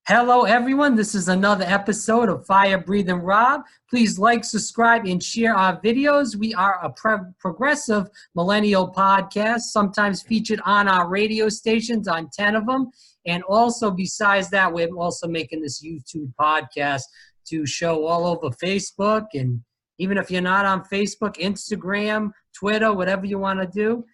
Hello, everyone. This is another episode of Fire Breathing Rob. Please like, subscribe, and share our videos. We are a progressive millennial podcast, sometimes featured on our radio stations, on 10 of them. And also, besides that, we're also making this YouTube podcast to show all over Facebook. And even if you're not on Facebook, Instagram, Twitter, whatever you want to do,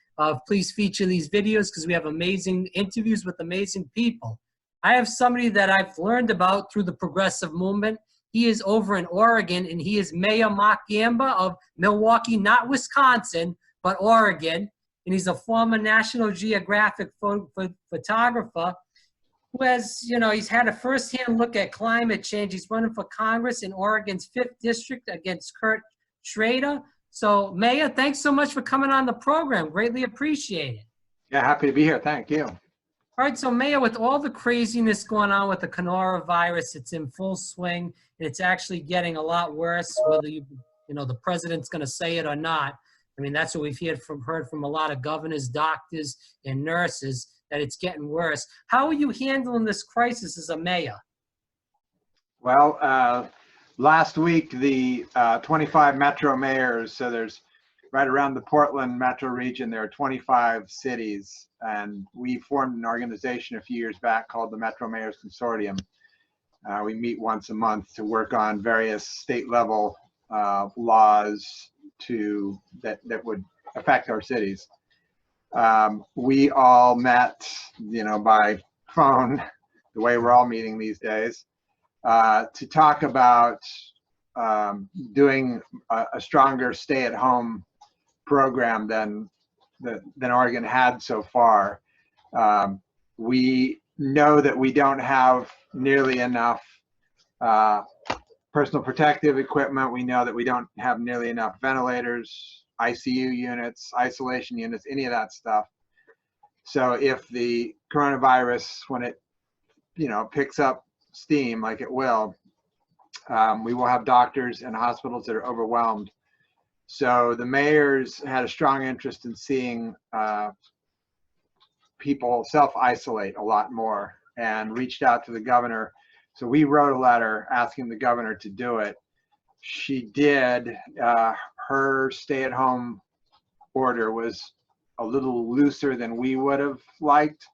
please feature these videos because we have amazing interviews with amazing people. I have somebody that I've learned about through the progressive movement. He is over in Oregon, and he is Mayor Mark Gamba of Milwaukee, not Wisconsin, but Oregon. And he's a former National Geographic photographer who has, he's had a firsthand look at climate change. He's running for Congress in Oregon's 5th District against Kurt Schrader. So, Mayor, thanks so much for coming on the program. Greatly appreciate it. Yeah, happy to be here. Thank you. All right, so Mayor, with all the craziness going on with the coronavirus, it's in full swing, and it's actually getting a lot worse, whether the president's going to say it or not. I mean, that's what we've heard from a lot of governors, doctors, and nurses, that it's getting worse. How are you handling this crisis as a mayor? Well, last week, the 25 metro mayors, so there's right around the Portland metro region, there are 25 cities, and we formed an organization a few years back called the Metro Mayors Consortium. We meet once a month to work on various state level laws that would affect our cities. We all met, by phone, the way we're all meeting these days, to talk about doing a stronger stay-at-home program than Oregon had so far. We know that we don't have nearly enough personal protective equipment. We know that we don't have nearly enough ventilators, ICU units, isolation units, any of that stuff. So if the coronavirus, when it picks up steam like it will, we will have doctors and hospitals that are overwhelmed. So the mayors had a strong interest in seeing people self-isolate a lot more and reached out to the governor. So we wrote a letter asking the governor to do it. She did. Her stay-at-home order was a little looser than we would have liked.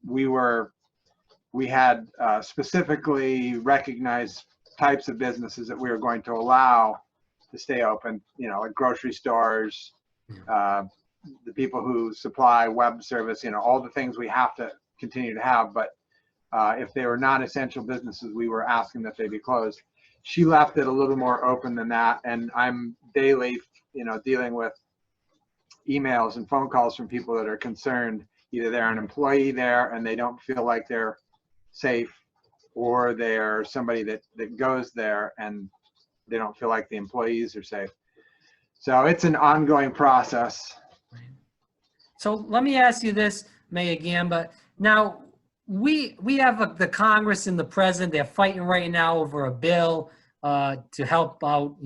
We had specifically recognized types of businesses that we were going to allow to stay open, like grocery stores, the people who supply web service, all the things we have to continue to have. But if they were non-essential businesses, we were asking that they be closed. She left it a little more open than that. And I'm daily, dealing with emails and phone calls from people that are concerned. Either they're an employee there and they don't feel like they're safe, or they're somebody that goes there and they don't feel like the employees are safe. So it's an ongoing process. So let me ask you this, Mayor Gamba. Now, we have the Congress and the president. They're fighting right now over a bill to help out,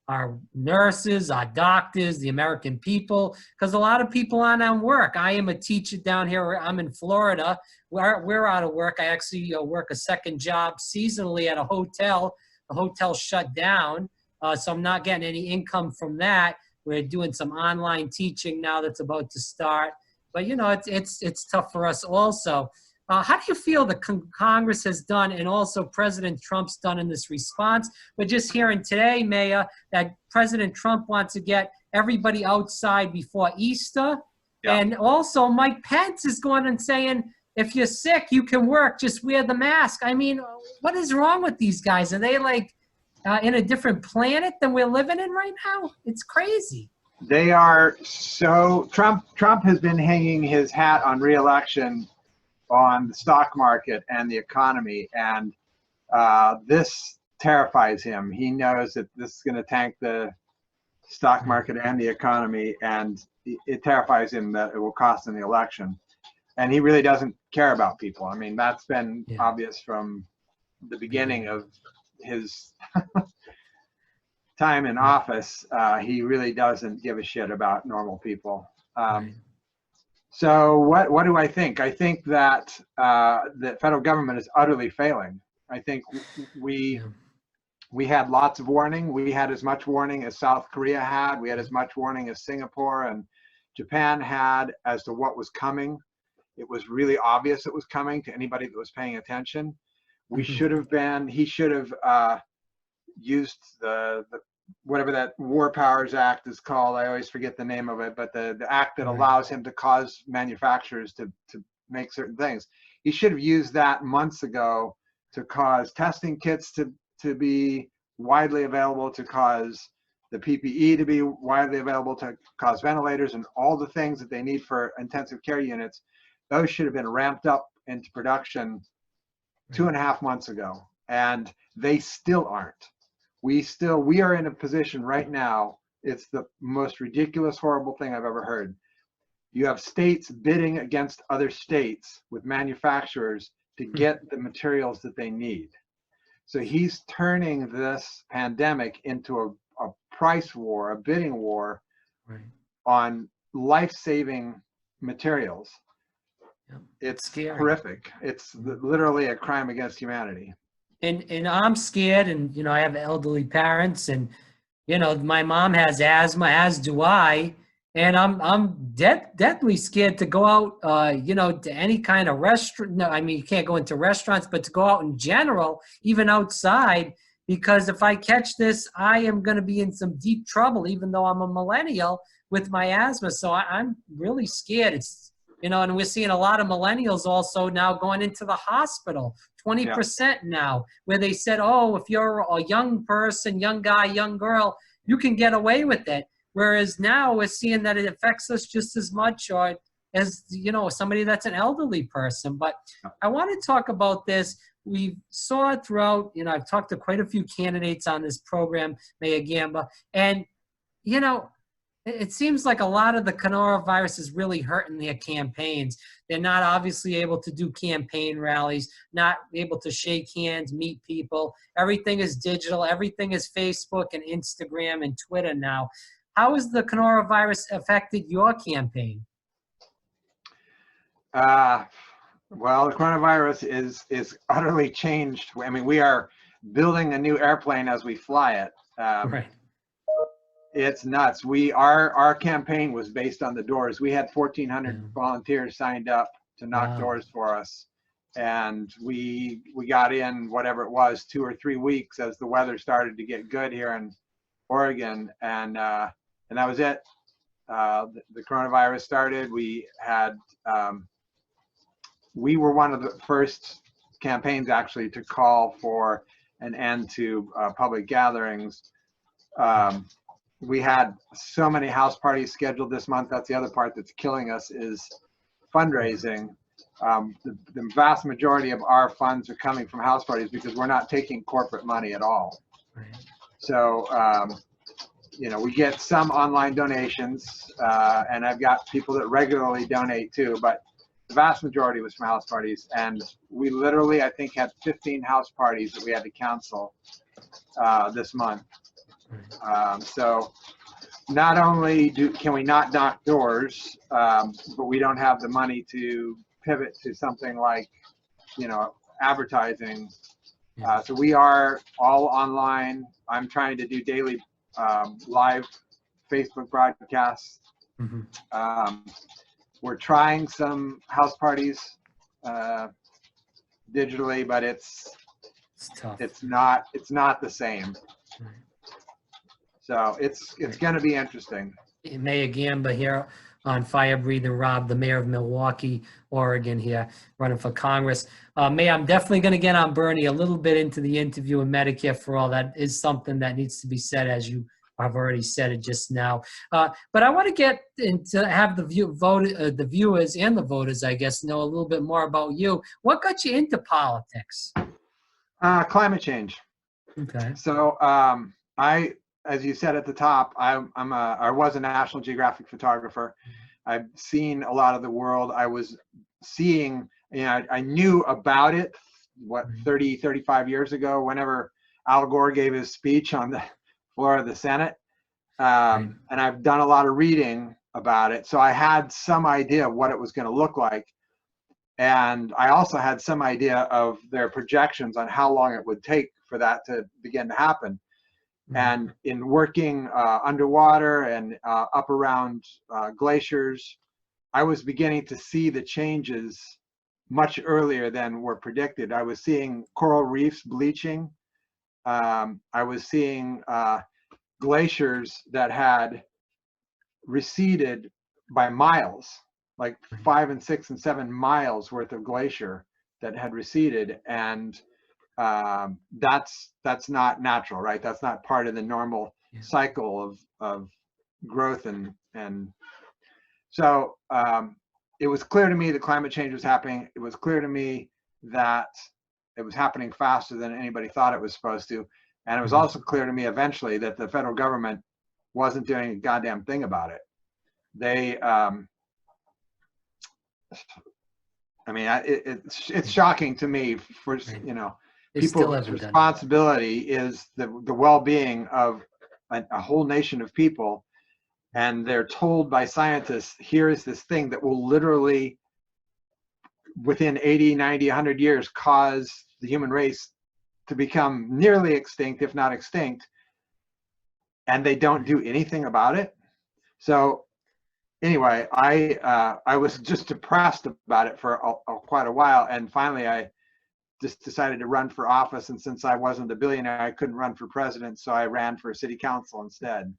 our nurses, our doctors, the American people, because a lot of people aren't on work. I am a teacher down here. I'm in Florida. We're out of work. I actually work a second job seasonally at a hotel. The hotel shut down, so I'm not getting any income from that. We're doing some online teaching now that's about to start. But, it's tough for us also. How do you feel the Congress has done, and also President Trump's done in this response? We're just hearing today, Mayor, that President Trump wants to get everybody outside before Easter. Yeah. And also Mike Pence is going and saying, if you're sick, you can work, just wear the mask. I mean, what is wrong with these guys? Are they like in a different planet than we're living in right now? It's crazy. They are so, Trump has been hanging his hat on re-election on the stock market and the economy, and this terrifies him. He knows that this is going to tank the stock market and the economy, and it terrifies him that it will cost him the election. And he really doesn't care about people. I mean, that's been obvious from the beginning of his time in office. He really doesn't give a shit about normal people. So what do I think? I think that the federal government is utterly failing. I think we Yeah. we had lots of warning. We had as much warning as South Korea had. We had as much warning as Singapore and Japan had as to what was coming. It was really obvious it was coming to anybody that was paying attention. We Mhm. should have been, he should have used the whatever that War Powers Act is called. I always forget the name of it, but the act that Right. allows him to cause manufacturers to make certain things. He should have used that months ago to cause testing kits to be widely available, to cause the PPE to be widely available, to cause ventilators and all the things that they need for intensive care units. Those should have been ramped up into production 2.5 months ago, and they still aren't. We are in a position right now. It's the most ridiculous, horrible thing I've ever heard. You have states bidding against other states with manufacturers to get the materials that they need. So he's turning this pandemic into a price war, a bidding war Right. on life-saving materials. Yep. It's Scary. horrific. It's literally a crime against humanity. And I'm scared, and I have elderly parents, and my mom has asthma, as do I, and I'm deathly scared to go out, to any kind of restaurant. No, I mean, you can't go into restaurants, but to go out in general, even outside, because if I catch this, I am going to be in some deep trouble, even though I'm a millennial with my asthma. So I'm really scared. It's, and we're seeing a lot of millennials also now going into the hospital, Yeah. 20% now, where they said, oh, if you're a young person, young guy, young girl, you can get away with it. Whereas now we're seeing that it affects us just as much, or as, somebody that's an elderly person. But I want to talk about this. We saw it throughout, I've talked to quite a few candidates on this program, Mayor Gamba, and, it seems like a lot of the coronavirus is really hurting their campaigns. They're not obviously able to do campaign rallies, not able to shake hands, meet people. Everything is digital. Everything is Facebook and Instagram and Twitter now. How has the coronavirus affected your campaign? Well, the coronavirus is utterly changed. I mean, we are building a new airplane as we fly it. Right. It's nuts. Our campaign was based on the doors. We had 1,400 volunteers signed up to knock doors for us, and we got in whatever it was, 2 or 3 weeks as the weather started to get good here in Oregon, and that was it. The coronavirus started. We were one of the first campaigns actually to call for an end to public gatherings. We had so many house parties scheduled this month. That's the other part that's killing us, is fundraising. The vast majority of our funds are coming from house parties because we're not taking corporate money at all. Right. So, we get some online donations, and I've got people that regularly donate too, but the vast majority was from house parties. And we literally, I think, had 15 house parties that we had to cancel this month. So not only can we not knock doors, but we don't have the money to pivot to something like, advertising. So we are all online. I'm trying to do daily live Facebook broadcasts. We're trying some house parties digitally, but it's tough. It's not the same. So it's going to be interesting. Mayor Gamba here on Fire Breathing Rob, the mayor of Milwaukie, Oregon here, running for Congress. Mayor, I'm definitely going to get on Bernie a little bit into the interview and Medicare for All. That is something that needs to be said, as you have already said it just now. But I want to get into have the viewers and the voters, I guess, know a little bit more about you. What got you into politics? Climate change. Okay. So as you said at the top, I was a National Geographic photographer. I've seen a lot of the world. I was seeing, I knew about it, 35 years ago, whenever Al Gore gave his speech on the floor of the Senate. And I've done a lot of reading about it. So I had some idea of what it was going to look like. And I also had some idea of their projections on how long it would take for that to begin to happen. And in working underwater and up around glaciers, I was beginning to see the changes much earlier than were predicted. I was seeing coral reefs bleaching. I was seeing glaciers that had receded by miles, like 5 and 6 and 7 miles worth of glacier that had receded. And that's not natural, right? That's not part of the normal cycle of growth. And so it was clear to me that climate change was happening. It was clear to me that it was happening faster than anybody thought it was supposed to. And it was also clear to me eventually that the federal government wasn't doing a goddamn thing about it. They, I mean, it's shocking to me for, you know, people's responsibility is the well-being of a whole nation of people. And they're told by scientists, here is this thing that will literally, within 80, 90, 100 years, cause the human race to become nearly extinct, if not extinct, and they don't do anything about it. So anyway, I was just depressed about it for quite a while, and finally I just decided to run for office. And since I wasn't a billionaire, I couldn't run for president, so I ran for city council instead.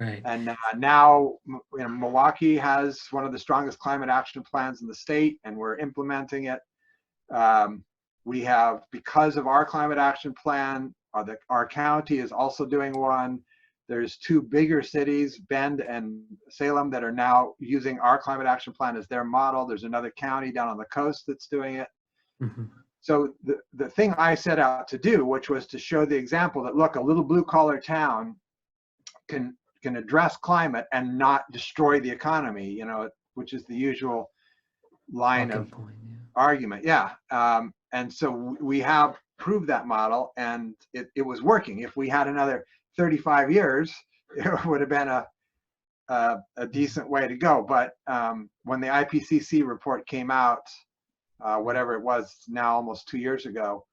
Right. And now, you know, Milwaukee has one of the strongest climate action plans in the state, and we're implementing it. We have, because of our climate action plan, our county is also doing one. There's 2 bigger cities, Bend and Salem, that are now using our climate action plan as their model. There's another county down on the coast that's doing it. So the thing I set out to do, which was to show the example that, look, a little blue collar town can address climate and not destroy the economy, you know, which is the usual line of argument. Yeah. And so we have proved that model, and it was working. If we had another 35 years, it would have been a decent way to go. But when the IPCC report came out, whatever it was now, almost 2 years ago,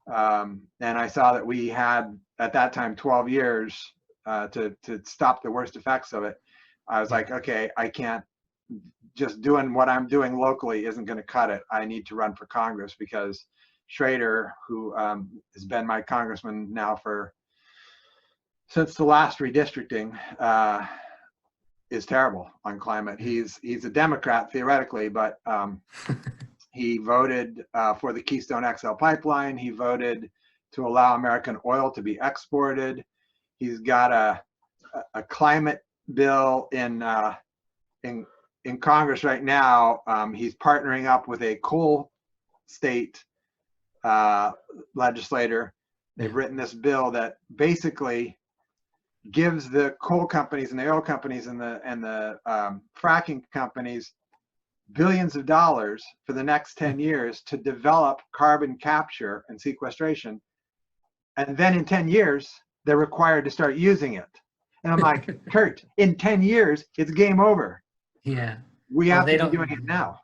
and I saw that we had at that time 12 years to stop the worst effects of it, I was like, okay, I can't, just doing what I'm doing locally isn't going to cut it. I need to run for Congress, because Schrader, who has been my congressman now since the last redistricting, is terrible on climate. He's a Democrat theoretically, but he voted for the Keystone XL pipeline. He voted to allow American oil to be exported. He's got a climate bill in Congress right now. He's partnering up with a coal state legislator. They've written this bill that basically gives the coal companies and the oil companies and the fracking companies billions of dollars for the next 10 years to develop carbon capture and sequestration. And then in 10 years, they're required to start using it. And I'm like, Kurt, in 10 years, it's game over. Yeah. We have to be doing it now.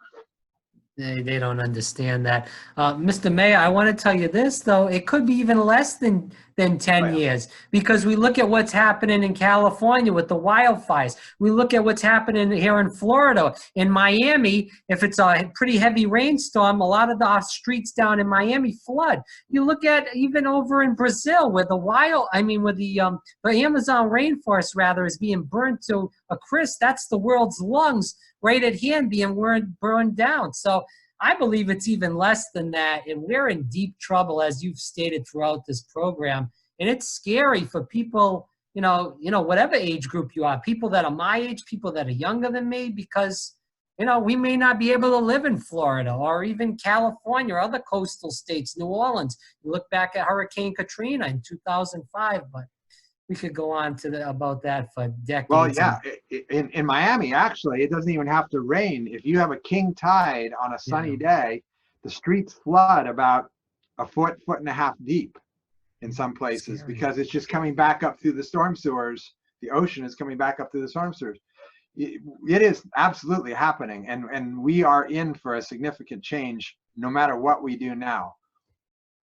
They don't understand that. Mr. Mayor, I want to tell you this, though. It could be even less than 10 years, because we look at what's happening in California with the wildfires. We look at what's happening here in Florida. In Miami, if it's a pretty heavy rainstorm, a lot of the streets down in Miami flood. You look at even over in Brazil, where the Amazon rainforest, rather, is being burned to a crisp. That's the world's lungs right at hand being burned down. So I believe it's even less than that, and we're in deep trouble, as you've stated throughout this program. And it's scary for people, whatever age group you are, people that are my age, people that are younger than me, because, we may not be able to live in Florida or even California or other coastal states, New Orleans. You look back at Hurricane Katrina in 2005, but we could go on about that for decades. Well, yeah, in Miami, actually, it doesn't even have to rain. If you have a king tide on a sunny day, the streets flood about a foot and a half deep in some places, because it's just coming back up through the storm sewers. The ocean is coming back up through the storm sewers. it is absolutely happening, and we are in for a significant change no matter what we do now.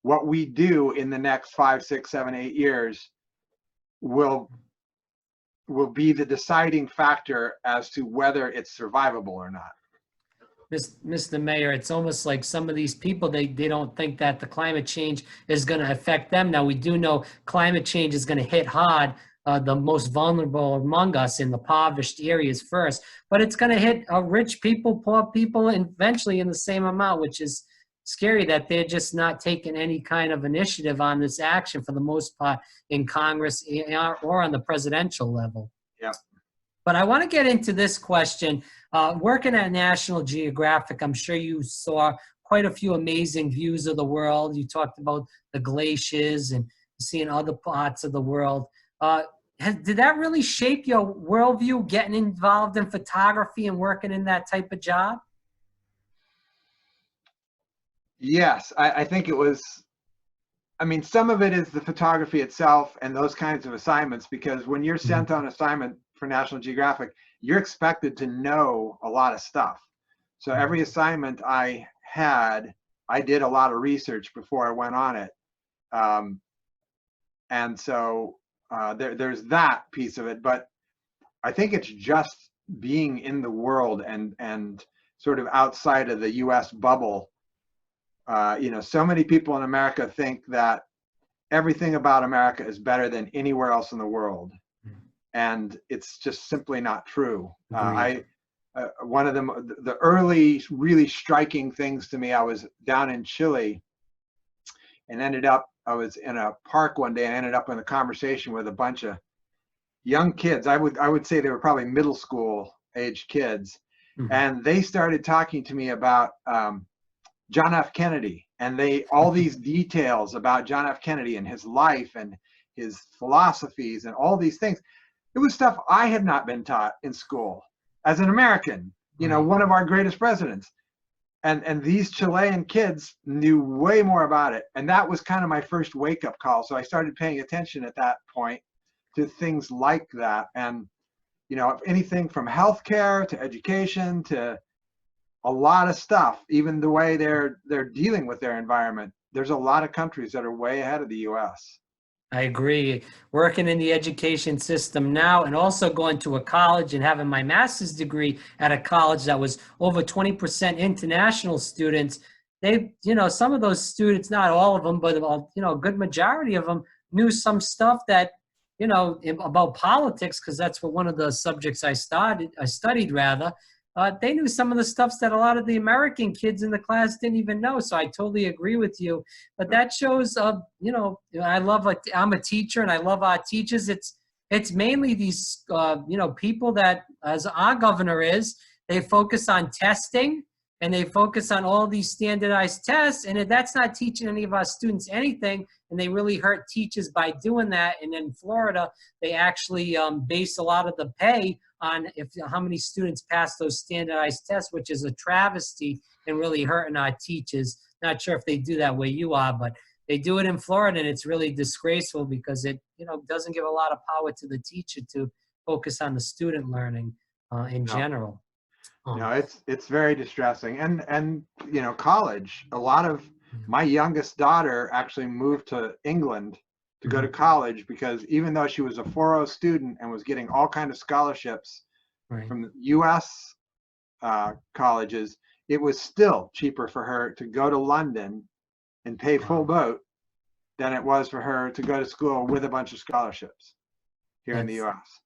What we do in the next 5, 6, 7, 8 years will be the deciding factor as to whether it's survivable or not. Mr. Mayor, it's almost like some of these people, they don't think that the climate change is going to affect them. Now, we do know climate change is going to hit hard the most vulnerable among us in the impoverished areas first, but it's going to hit rich people, poor people, and eventually in the same amount, which is scary that they're just not taking any kind of initiative on this action for the most part in Congress or on the presidential level. Yeah. But I want to get into this question. Working at National Geographic, I'm sure you saw quite a few amazing views of the world. You talked about the glaciers and seeing other parts of the world. Did that really shape your worldview, getting involved in photography and working in that type of job? Yes, I think it was. I mean, some of it is the photography itself and those kinds of assignments, because when you're sent on assignment for National Geographic, you're expected to know a lot of stuff. So every assignment I had, I did a lot of research before I went on it. And so there's that piece of it. But I think it's just being in the world and sort of outside of the US bubble. So many people in America think that everything about America is better than anywhere else in the world. And it's just simply not true. One of the early really striking things to me, I was down in Chile and I was in a park one day and ended up in a conversation with a bunch of young kids. I would say they were probably middle school age kids. And they started talking to me about John F. Kennedy, and all these details about John F. Kennedy and his life and his philosophies and all these things. It was stuff I had not been taught in school as an American, one of our greatest presidents. And these Chilean kids knew way more about it. And that was kind of my first wake-up call. So I started paying attention at that point to things like that. And, anything from healthcare to education to a lot of stuff, even the way they're dealing with their environment. There's a lot of countries that are way ahead of the US. I agree. Working in the education system now and also going to a college and having my master's degree at a college that was over 20% international students. Some of those students, not all of them, but a good majority of them knew some stuff that, about politics, because that's what one of the subjects I studied rather. They knew some of the stuffs that a lot of the American kids in the class didn't even know. So I totally agree with you. But that shows, I'm a teacher and I love our teachers. It's mainly these, people that, as our governor is, they focus on testing and they focus on all these standardized tests. And if that's not teaching any of our students anything, and they really hurt teachers by doing that. And in Florida, they actually base a lot of the pay on how many students pass those standardized tests, which is a travesty and really hurting our teachers. Not sure if they do that where you are, but they do it in Florida, and it's really disgraceful because it doesn't give a lot of power to the teacher to focus on the student learning in general. No, it's very distressing. And college, a lot of my youngest daughter actually moved to England to go to college because even though she was a 4.0 student and was getting all kinds of scholarships from the US colleges, it was still cheaper for her to go to London and pay full boat than it was for her to go to school with a bunch of scholarships here in the US.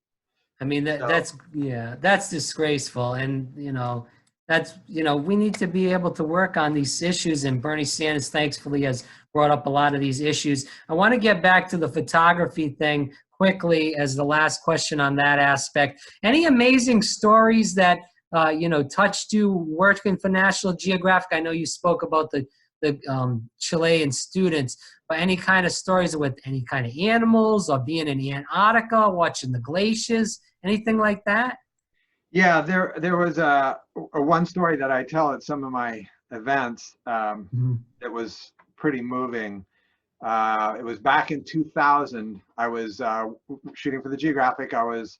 I mean, that's disgraceful. And, we need to be able to work on these issues. And Bernie Sanders, thankfully, has brought up a lot of these issues. I want to get back to the photography thing quickly as the last question on that aspect. Any amazing stories that, touched you working for National Geographic? I know you spoke about the Chilean students, but any kind of stories with any kind of animals or being in Antarctica, watching the glaciers, anything like that? Yeah, there was a one story that I tell at some of my events that was pretty moving. It was back in 2000. I was shooting for the Geographic. I was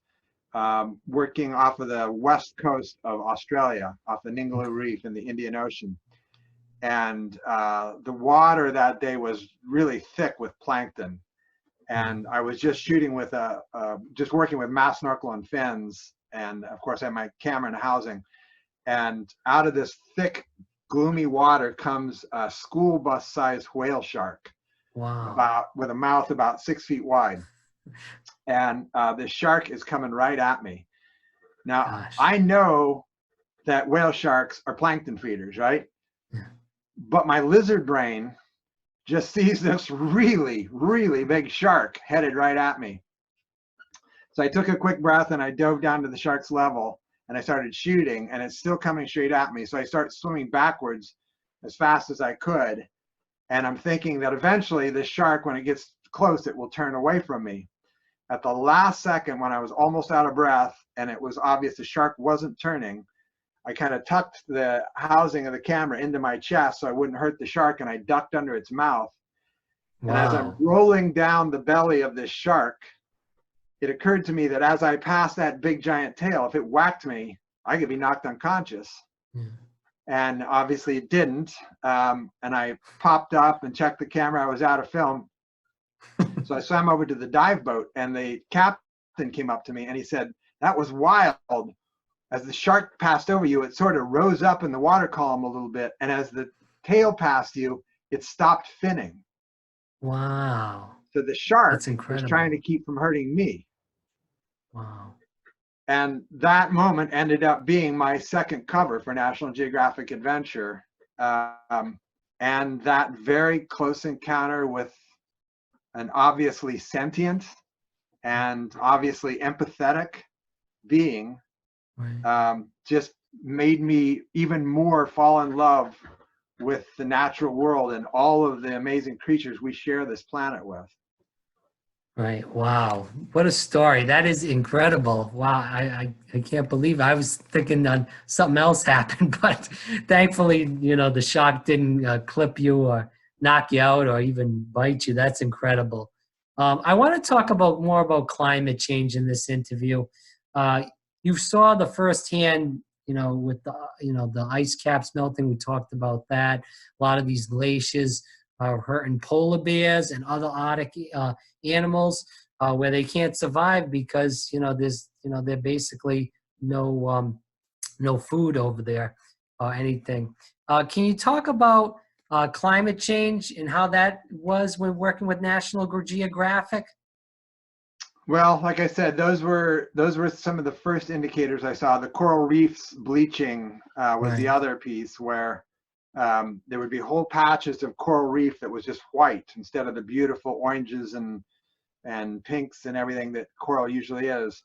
working off of the west coast of Australia, off the Ningaloo Reef in the Indian Ocean. And the water that day was really thick with plankton. And I was just shooting with just working with mass snorkel and fins. And of course I had my camera and housing. And out of this thick, gloomy water comes a school bus sized whale shark. Wow. With a mouth about 6 feet wide. And the shark is coming right at me. Now, Gosh. I know that whale sharks are plankton feeders, right? Yeah. But my lizard brain just sees this really, really big shark headed right at me. So I took a quick breath and I dove down to the shark's level and I started shooting, and it's still coming straight at me. So I start swimming backwards as fast as I could. And I'm thinking that eventually the shark, when it gets close, it will turn away from me. At the last second, when I was almost out of breath and it was obvious the shark wasn't turning, I kind of tucked the housing of the camera into my chest so I wouldn't hurt the shark, and I ducked under its mouth. Wow. And as I'm rolling down the belly of this shark, it occurred to me that as I passed that big giant tail, if it whacked me, I could be knocked unconscious. Yeah. And obviously it didn't. And I popped up and checked the camera. I was out of film. So I swam over to the dive boat, and the captain came up to me and he said, "That was wild. As the shark passed over you, it sort of rose up in the water column a little bit. And as the tail passed you, it stopped finning." Wow. So the shark That's was incredible. trying to keep from hurting me. Wow. And that moment ended up being my second cover for National Geographic Adventure. And that very close encounter with an obviously sentient and obviously empathetic being Right. just made me even more fall in love with the natural world and all of the amazing creatures we share this planet with. Right. Wow. What a story. That is incredible. Wow. I can't believe it. I was thinking something else happened, but thankfully, the shark didn't clip you or knock you out or even bite you. That's incredible. I want to talk more about climate change in this interview. You saw the firsthand, with the ice caps melting. We talked about that. A lot of these glaciers are hurting polar bears and other Arctic animals where they can't survive because they're basically no food over there or anything. Can you talk about climate change and how that was when working with National Geographic? Well, like I said, those were some of the first indicators I saw. The coral reefs bleaching was the Right. other piece where there would be whole patches of coral reef that was just white instead of the beautiful oranges and pinks and everything that coral usually is.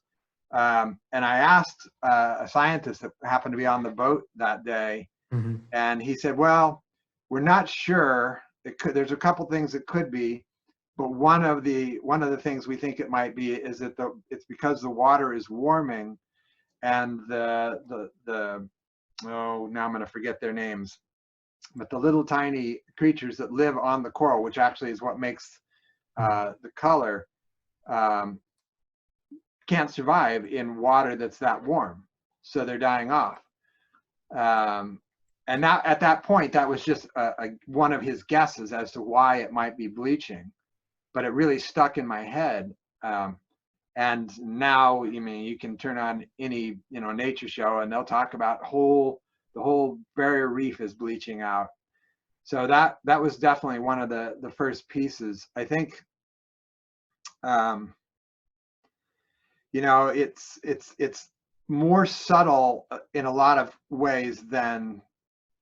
And I asked a scientist that happened to be on the boat that day, Mm-hmm. and he said, "Well, we're not sure. There's a couple things it could be, but one of the things we think it might be is that it's because the water is warming, and the oh, now I'm going to forget their names, but the little tiny creatures that live on the coral, which actually is what makes the color, can't survive in water that's that warm, so they're dying off." And at that point, that was just one of his guesses as to why it might be bleaching, but it really stuck in my head. And now, you can turn on any nature show, and they'll talk about the whole barrier reef is bleaching out. So that was definitely one of the first pieces. I think, it's more subtle in a lot of ways than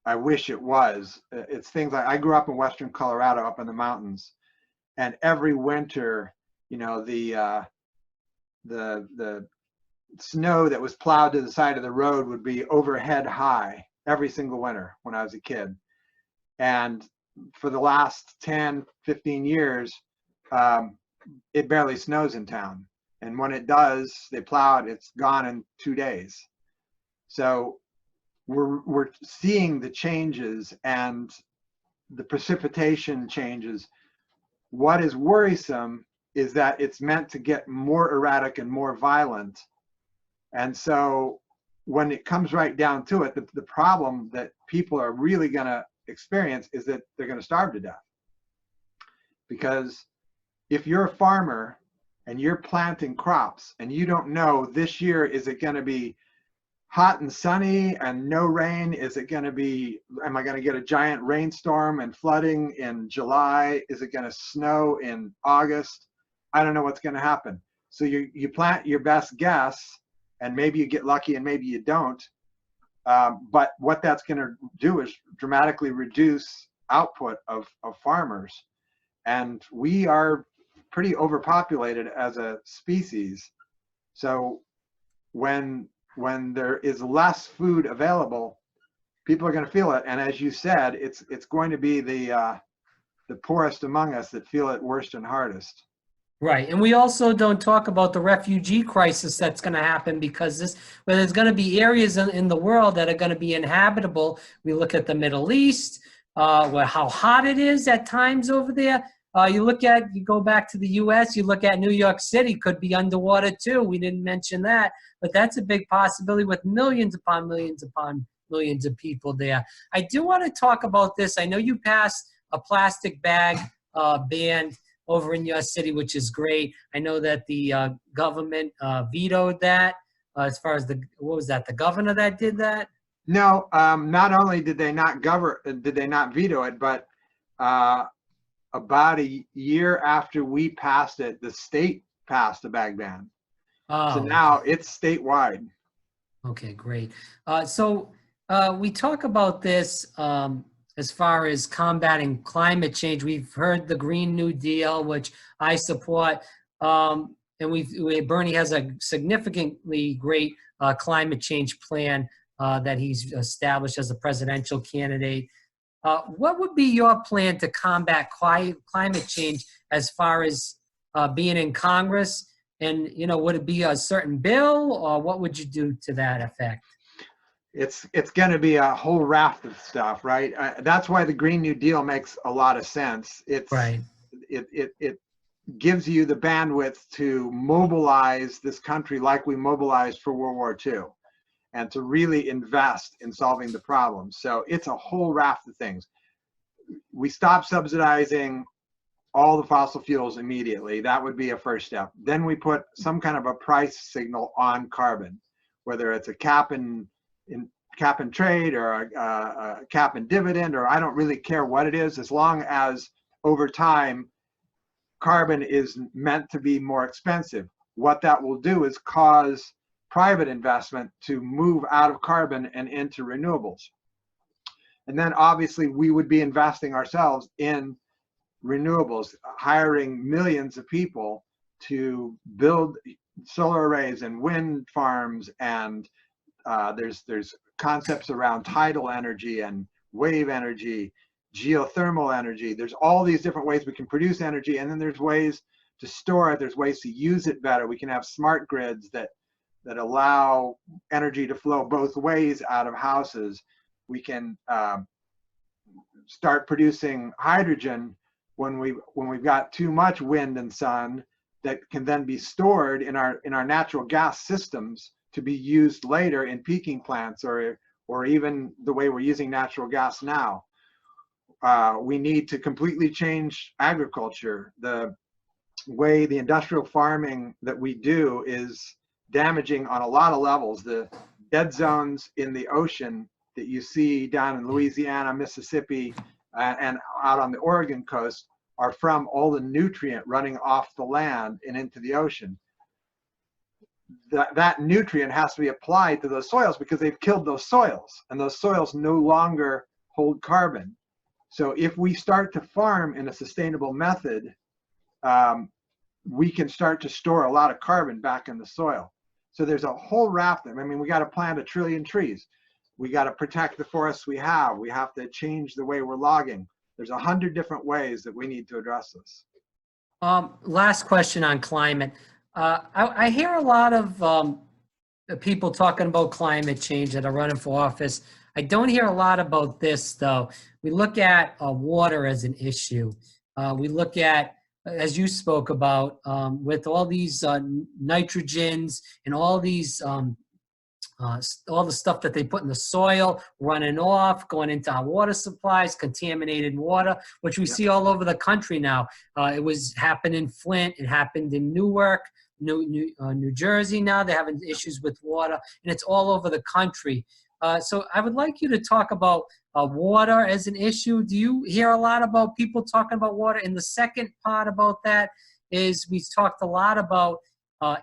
I wish it was. It's things like, I grew up in Western Colorado, up in the mountains, and every winter, the snow that was plowed to the side of the road would be overhead high every single winter when I was a kid. And for the last 10, 15 years, it barely snows in town. And when it does, they plow it, it's gone in 2 days. So we're seeing the changes and the precipitation changes. What is worrisome is that it's meant to get more erratic and more violent And so when it comes right down to it, the problem that people are really going to experience is that they're going to starve to death. Because if you're a farmer and you're planting crops and you don't know this year, is it going to be hot and sunny and no rain? Is it going to be, am I going to get a giant rainstorm and flooding in July? Is it going to snow in August? I don't know what's going to happen. So you plant your best guess, and maybe you get lucky and maybe you don't. But what that's going to do is dramatically reduce output of farmers. And we are pretty overpopulated as a species. So when there is less food available, people are going to feel it. And as you said, it's going to be the poorest among us that feel it worst and hardest. Right. And we also don't talk about the refugee crisis that's going to happen, because where there's going to be areas in the world that are going to be inhabitable. We look at the Middle East, where how hot it is at times over there. You go back to the US, you look at New York City, could be underwater too. We didn't mention that, but that's a big possibility with millions upon millions of people there. I do want to talk about this. I know you passed a plastic bag ban over in your city, which is great. I know that the government vetoed that. As far as what was that? The governor that did that? No, not only did they not veto it, but about a year after we passed it, the state passed a bag ban. So now it's statewide. Okay, great. So we talk about this as far as combating climate change. We've heard the Green New Deal, which I support, and Bernie has a significantly great climate change plan that he's established as a presidential candidate. What would be your plan to combat climate change as far as being in Congress? And, would it be a certain bill, or what would you do to that effect? It's going to be a whole raft of stuff, right? That's why the Green New Deal makes a lot of sense. Right. It gives you the bandwidth to mobilize this country like we mobilized for World War II, and to really invest in solving the problems. So it's a whole raft of things. We stop subsidizing all the fossil fuels immediately. That would be a first step. Then we put some kind of a price signal on carbon, whether it's a cap and trade, or a cap and dividend, or I don't really care what it is, as long as over time carbon is meant to be more expensive. What that will do is cause private investment to move out of carbon and into renewables. And then obviously we would be investing ourselves in renewables, hiring millions of people to build solar arrays and wind farms, and there's concepts around tidal energy and wave energy, geothermal energy. There's all these different ways we can produce energy, and then there's ways to store it. There's ways to use it better. We can have smart grids that allow energy to flow both ways out of houses. We can start producing hydrogen when we've got too much wind and sun, that can then be stored in our natural gas systems to be used later in peaking plants, or even the way we're using natural gas now. We need to completely change agriculture. The way the industrial farming that we do is damaging on a lot of levels. The dead zones in the ocean that you see down in Louisiana, Mississippi, and out on the Oregon coast are from all the nutrient running off the land and into the ocean. That nutrient has to be applied to those soils because they've killed those soils, and those soils no longer hold carbon. So if we start to farm in a sustainable method, we can start to store a lot of carbon back in the soil. So there's a whole raft of, we got to plant 1 trillion trees. We got to protect the forests we have. We have to change the way we're logging. There's 100 different ways that we need to address this. Last question on climate. I hear a lot of people talking about climate change that are running for office. I don't hear a lot about this, though. We look at water as an issue. We look at, as you spoke about, with all these nitrogens and all these all the stuff that they put in the soil, running off, going into our water supplies, contaminated water, which we see all over the country now. It was happened in Flint. It happened in Newark, New Jersey. Now they're having issues with water, and it's all over the country. So I would like you to talk about water as an issue. Do you hear a lot about people talking about water? And the second part about that is we talked a lot about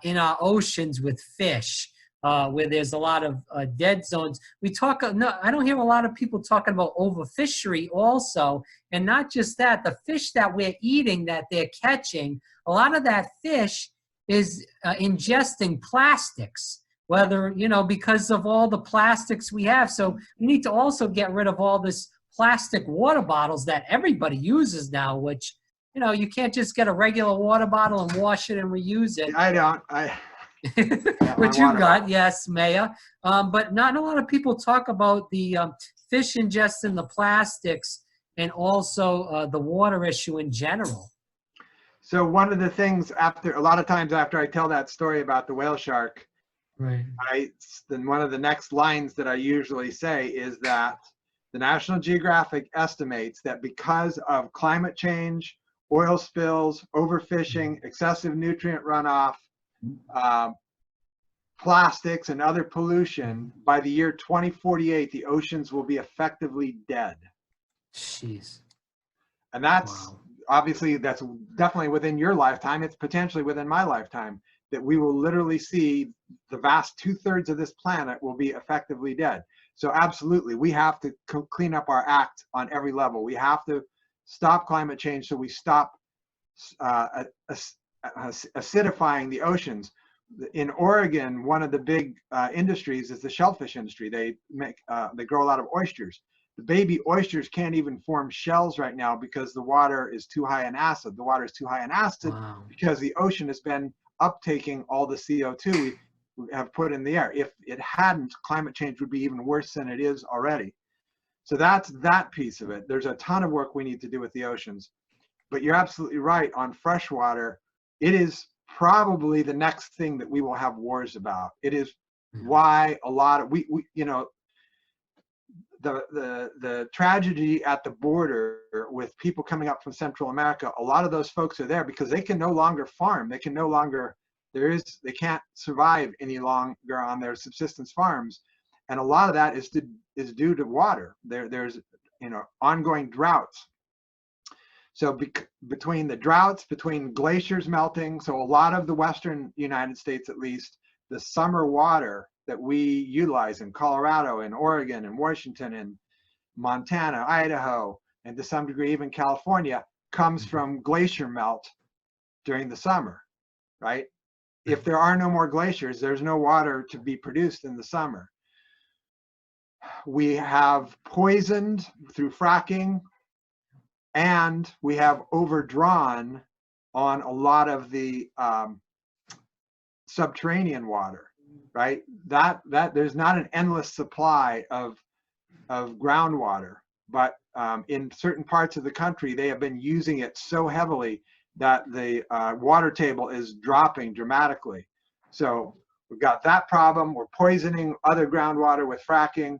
in our oceans with fish. Where there's a lot of dead zones. No, I don't hear a lot of people talking about overfishery also. And not just that, the fish that we're eating, that they're catching, a lot of that fish is ingesting plastics, whether, because of all the plastics we have. So we need to also get rid of all this plastic water bottles that everybody uses now, which, you can't just get a regular water bottle and wash it and reuse it. I don't. Which you got, yes, Mayor. But not a lot of people talk about the fish ingesting the plastics and also the water issue in general. So one of the things a lot of times after I tell that story about the whale shark, right, then one of the next lines that I usually say is that the National Geographic estimates that because of climate change, oil spills, overfishing, excessive nutrient runoff, plastics and other pollution, by the year 2048, the oceans will be effectively dead. Jeez. And that's obviously, that's definitely within your lifetime. It's potentially within my lifetime that we will literally see the vast 2/3 of this planet will be effectively dead. So absolutely, we have to clean up our act on every level. We have to stop climate change so we stop acidifying the oceans. In Oregon, one of the big industries is the shellfish industry. They grow a lot of oysters. The baby oysters can't even form shells right now because the water is too high in acid. The water is too high in acid because the ocean has been uptaking all the CO2 we have put in the air. If it hadn't, climate change would be even worse than it is already. So that's that piece of it. There's a ton of work we need to do with the oceans. But you're absolutely right on freshwater. It is probably the next thing that we will have wars about. It is why a lot of the tragedy at the border with people coming up from Central America, a lot of those folks are there because they can no longer farm. They can no longer, they can't survive any longer on their subsistence farms. And a lot of that is due to water. There's ongoing droughts. So between the droughts, between glaciers melting, so a lot of the Western United States, at least, the summer water that we utilize in Colorado and Oregon and Washington and Montana, Idaho, and to some degree even California, comes from glacier melt during the summer, right? If there are no more glaciers, there's no water to be produced in the summer. We have poisoned through fracking, and we have overdrawn on a lot of the subterranean water, right? That there's not an endless supply of groundwater, but in certain parts of the country, they have been using it so heavily that the water table is dropping dramatically. So we've got that problem. We're poisoning other groundwater with fracking.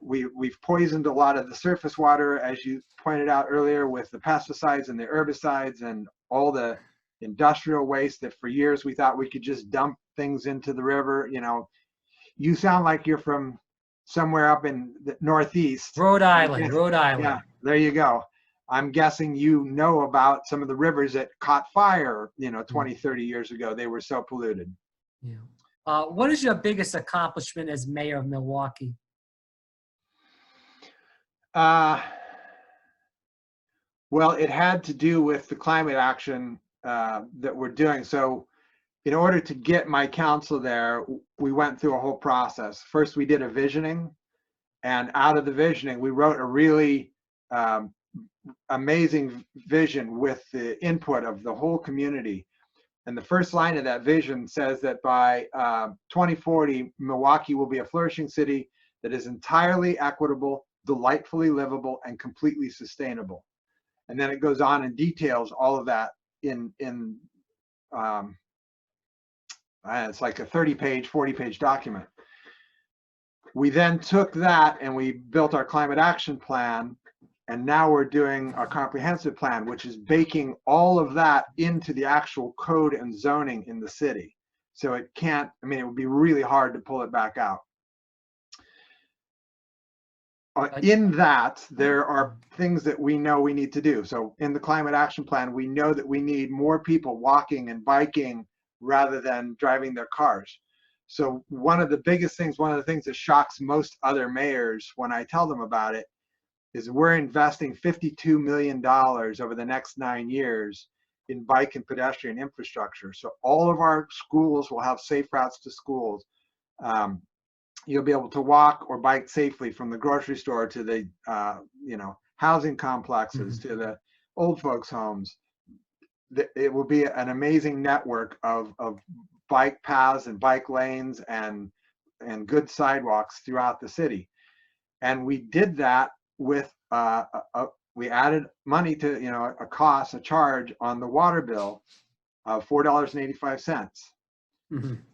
We've poisoned a lot of the surface water, as you pointed out earlier, with the pesticides and the herbicides and all the industrial waste that for years we thought we could just dump things into the river. You sound like you're from somewhere up in the Northeast. Rhode Island. Yeah, there you go. I'm guessing you know about some of the rivers that caught fire, 20, 30 years ago. They were so polluted. Yeah. What is your biggest accomplishment as mayor of Milwaukee? Well, it had to do with the climate action that we're doing. So in order to get my council there, we went through a whole process. First, we did a visioning, and out of the visioning, we wrote a really amazing vision with the input of the whole community. And the first line of that vision says that by 2040, Milwaukee will be a flourishing city that is entirely equitable, delightfully livable, and completely sustainable. And then it goes on and details all of that in it's like a 30-page, 40-page document. We then took that and we built our climate action plan, and now we're doing our comprehensive plan, which is baking all of that into the actual code and zoning in the city. So it can't, I mean, it would be really hard to pull it back out. In that, there are things that we know we need to do. So in the climate action plan, we know that we need more people walking and biking rather than driving their cars. So one of the biggest things, one of the things that shocks most other mayors when I tell them about it, is we're investing $52 million over the next 9 years in bike and pedestrian infrastructure. So all of our schools will have safe routes to schools. You'll be able to walk or bike safely from the grocery store to the housing complexes, to the old folks' homes. It will be an amazing network of bike paths and bike lanes and good sidewalks throughout the city. And we did that with we added money to a charge on the water bill of $4.85.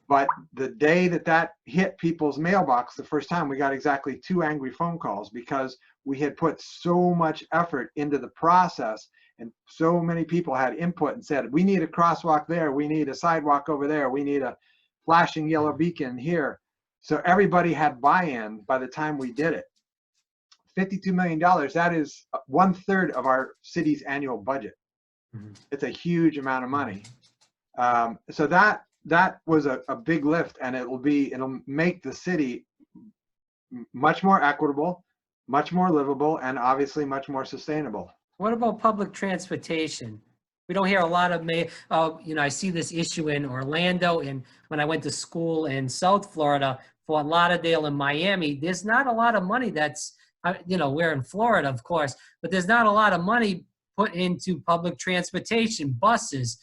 But the day that hit people's mailbox the first time, we got exactly 2 angry phone calls, because we had put so much effort into the process, and so many people had input and said, we need a crosswalk there, we need a sidewalk over there, we need a flashing yellow beacon here. So everybody had buy-in by the time we did it. $52 million, that is 1/3 of our city's annual budget. It's a huge amount of money. So that was a big lift, and it'll make the city much more equitable, much more livable, and obviously much more sustainable. What about public transportation? We don't hear a lot of, I see this issue in Orlando, and when I went to school in South Florida, Fort Lauderdale and Miami, there's not a lot of money that's, we're in Florida, of course, but there's not a lot of money put into public transportation, buses.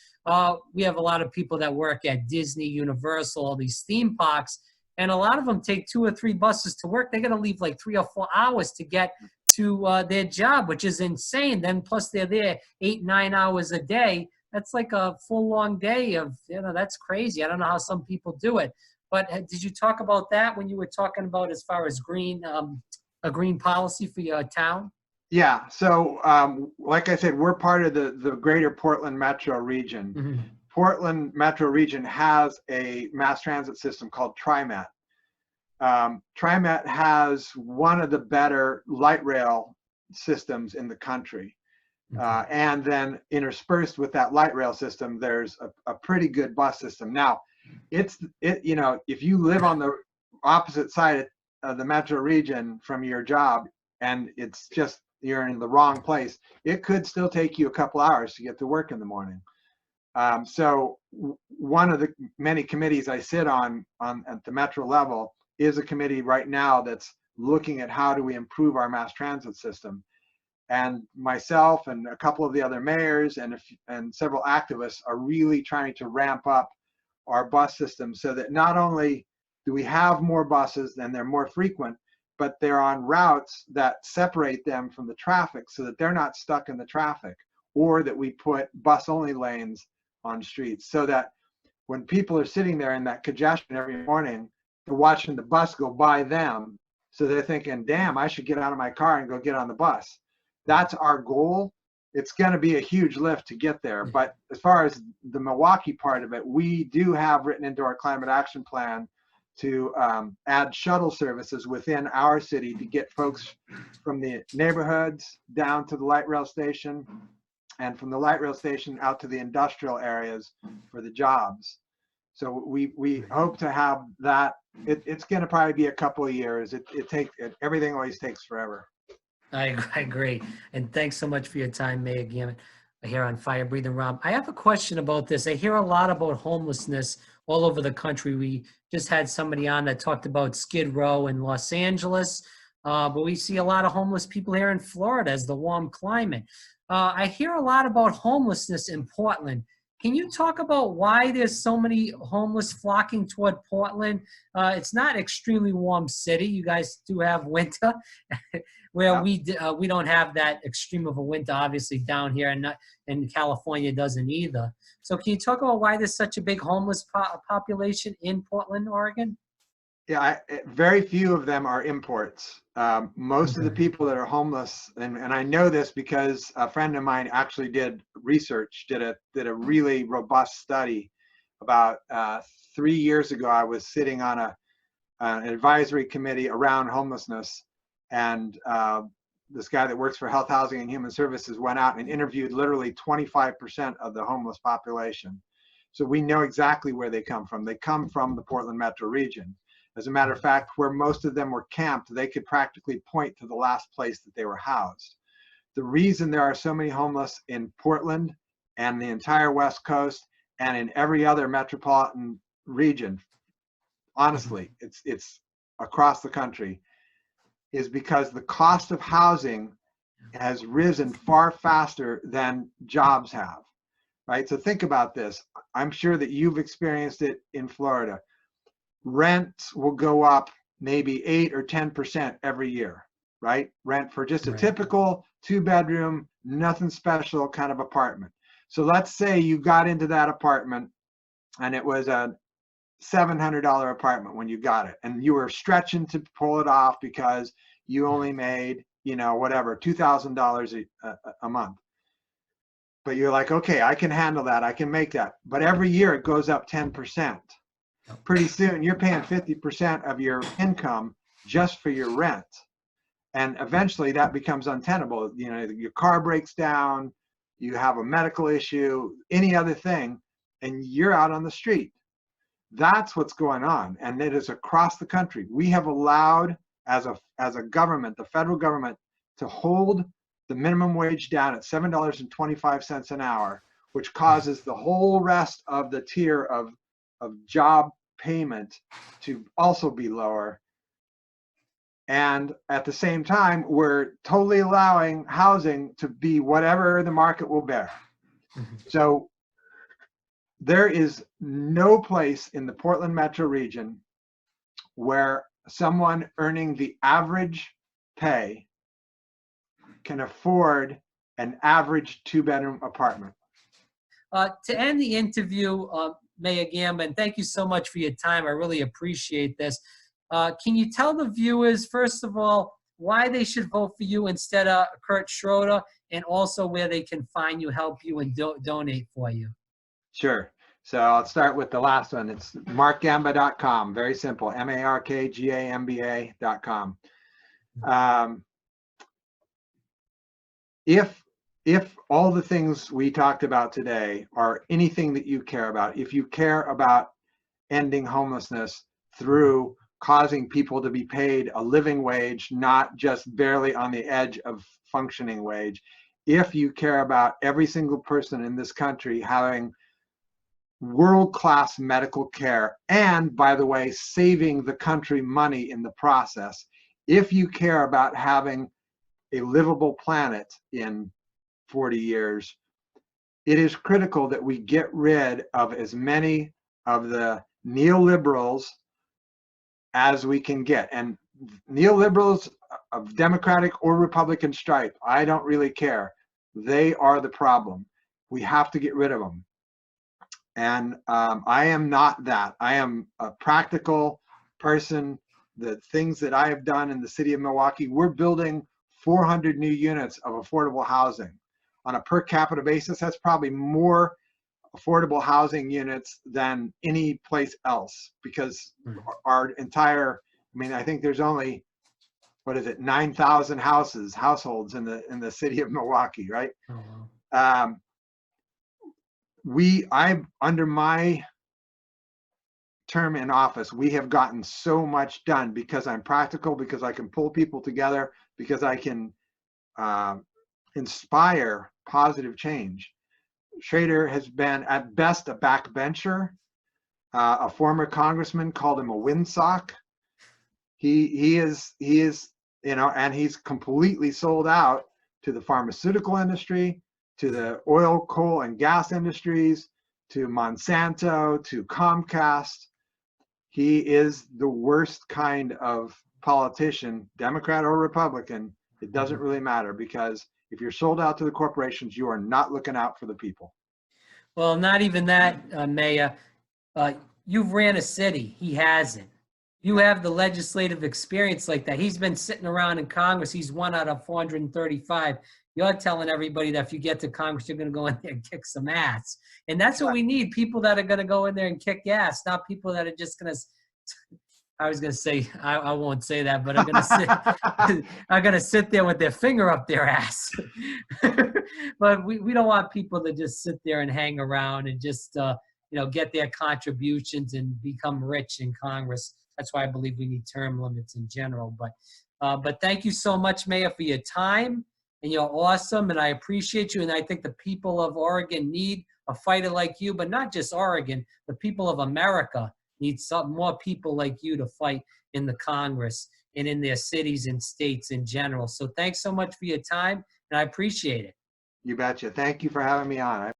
We have a lot of people that work at Disney, Universal, all these theme parks, and a lot of them take 2 or 3 buses to work. They're going to leave like 3 or 4 hours to get to their job, which is insane. Then plus they're there 8, 9 hours a day. That's like a full long day of, that's crazy. I don't know how some people do it. But did you talk about that when you were talking about as far as a green policy for your town? Yeah, so like I said, we're part of the greater Portland metro region. Portland metro region has a mass transit system called TriMet. TriMet has one of the better light rail systems in the country. And then interspersed with that light rail system, there's a pretty good bus system. Now, if you live on the opposite side of the metro region from your job, and it's just you're in the wrong place, it could still take you a couple hours to get to work in the morning. So one of the many committees I sit on at the metro level is a committee right now that's looking at how do we improve our mass transit system. And myself and a couple of the other mayors and several activists are really trying to ramp up our bus system so that not only do we have more buses and they're more frequent, but they're on routes that separate them from the traffic so that they're not stuck in the traffic, or that we put bus-only lanes on streets so that when people are sitting there in that congestion every morning, they're watching the bus go by them. So they're thinking, damn, I should get out of my car and go get on the bus. That's our goal. It's going to be a huge lift to get there. But as far as the Milwaukee part of it, we do have written into our climate action plan to add shuttle services within our city to get folks from the neighborhoods down to the light rail station, and from the light rail station out to the industrial areas for the jobs. So we hope to have that. It's going to probably be a couple of years. Everything always takes forever. I agree. And thanks so much for your time, Mayor Gammon, here on Fire Breathing Rob. I have a question about this. I hear a lot about homelessness all over the country. We just had somebody on that talked about Skid Row in Los Angeles, but we see a lot of homeless people here in Florida as the warm climate. I hear a lot about homelessness in Portland. Can you talk about why there's so many homeless flocking toward Portland? It's not an extremely warm city. You guys do have winter, where we don't have that extreme of a winter, obviously, down here, and California doesn't either. So can you talk about why there's such a big homeless population in Portland, Oregon? very few of them are imports. Most of the Okay. people that are homeless, and I know this because a friend of mine actually did research, did a really robust study about 3 years ago. I was sitting on an advisory committee around homelessness, and this guy that works for Health, Housing, and Human Services went out and interviewed literally 25% of the homeless population. So we know exactly where they come from. They come from the Portland metro region. As a matter of fact, where most of them were camped, they could practically point to the last place that they were housed. The reason there are so many homeless in Portland and the entire West Coast and in every other metropolitan region, honestly, it's across the country, is because the cost of housing has risen far faster than jobs have, right? So think about this. I'm sure that you've experienced it in Florida. Rents will go up maybe 8 or 10% every year, right? Rent for just a Right. typical 2-bedroom, nothing special kind of apartment. So let's say you got into that apartment and it was a $700 apartment when you got it, and you were stretching to pull it off because you only made, whatever, $2,000 a month. But you're like, okay, I can handle that. I can make that. But every year it goes up 10%. Pretty soon you're paying 50% of your income just for your rent. And eventually that becomes untenable. Your car breaks down, you have a medical issue, any other thing, and you're out on the street. That's what's going on, and it is across the country. We have allowed, as a government, the federal government, to hold the minimum wage down at $7.25 an hour, which causes the whole rest of the tier of job payment to also be lower. And at the same time, we're totally allowing housing to be whatever the market will bear. So there is no place in the Portland metro region where someone earning the average pay can afford an average 2-bedroom apartment. To end the interview, Mayor Gamba, and thank you so much for your time. I really appreciate this. Can you tell the viewers, first of all, why they should vote for you instead of Kurt Schroeder, and also where they can find you, help you, and donate for you? Sure. So I'll start with the last one. It's markgamba.com. Very simple. markgamba.com. If all the things we talked about today are anything that you care about, if you care about ending homelessness through causing people to be paid a living wage, not just barely on the edge of functioning wage, if you care about every single person in this country having world-class medical care, and by the way, saving the country money in the process, if you care about having a livable planet in 40 years, it is critical that we get rid of as many of the neoliberals as we can get. And neoliberals of Democratic or Republican stripe, I don't really care. They are the problem. We have to get rid of them. And I am not that. I am a practical person. The things that I have done in the city of Milwaukee, we're building 400 new units of affordable housing. On a per capita basis, that's probably more affordable housing units than any place else, because our entire, I think there's only, 9,000 households in the city of Milwaukee, right? Oh, wow. Under my term in office, we have gotten so much done because I'm practical, because I can pull people together, because I can inspire positive change. Schrader has been at best a backbencher. A former congressman called him a windsock. He is, and he's completely sold out to the pharmaceutical industry, to the oil, coal, and gas industries, to Monsanto, to Comcast. He is the worst kind of politician, Democrat or Republican. It doesn't really matter, because if you're sold out to the corporations, you are not looking out for the people. Well, not even that, Mayor. You've ran a city. He hasn't. you have the legislative experience like that. He's been sitting around in Congress. He's 1 out of 435. You're telling everybody that if you get to Congress, you're going to go in there and kick some ass. And that's what we need, people that are going to go in there and kick ass, not people that are just going to, I was going to say, I won't say that, but I'm going to sit there with their finger up their ass. But we don't want people to just sit there and hang around and just, get their contributions and become rich in Congress. That's why I believe we need term limits in general. But thank you so much, Mayor, for your time. And you're awesome, and I appreciate you. And I think the people of Oregon need a fighter like you, but not just Oregon. The people of America need some more people like you to fight in the Congress and in their cities and states in general. So thanks so much for your time, and I appreciate it. You betcha. Thank you for having me on.